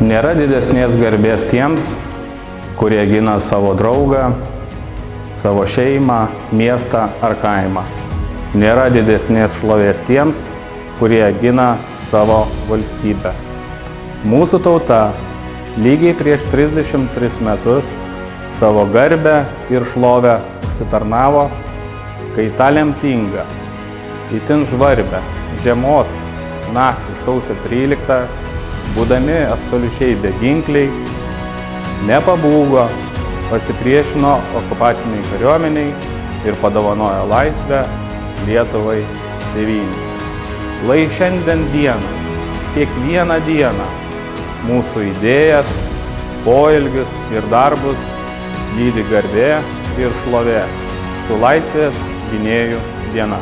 Nėra didesnės garbės tiems, kurie gina savo draugą, savo šeimą, miestą ar kaimą. Nėra didesnės šlovės tiems, kurie gina savo valstybę. Mūsų tauta lygiai prieš 33 metus savo garbę ir šlovę užsitarnavo, kai tą lemtingą, itin žvarbią žiemos naktį sausio 13, būdami absoliučiai beginkliai, nepabūgo, pasipriešino okupaciniai kariuomeniai ir padovanojo laisvę Lietuvai tėvynei. Lai šiandien dieną, kiekvieną dieną mūsų idėjas, poelgius ir darbus lydi garbė ir šlovė su Laisvės gynėjų diena.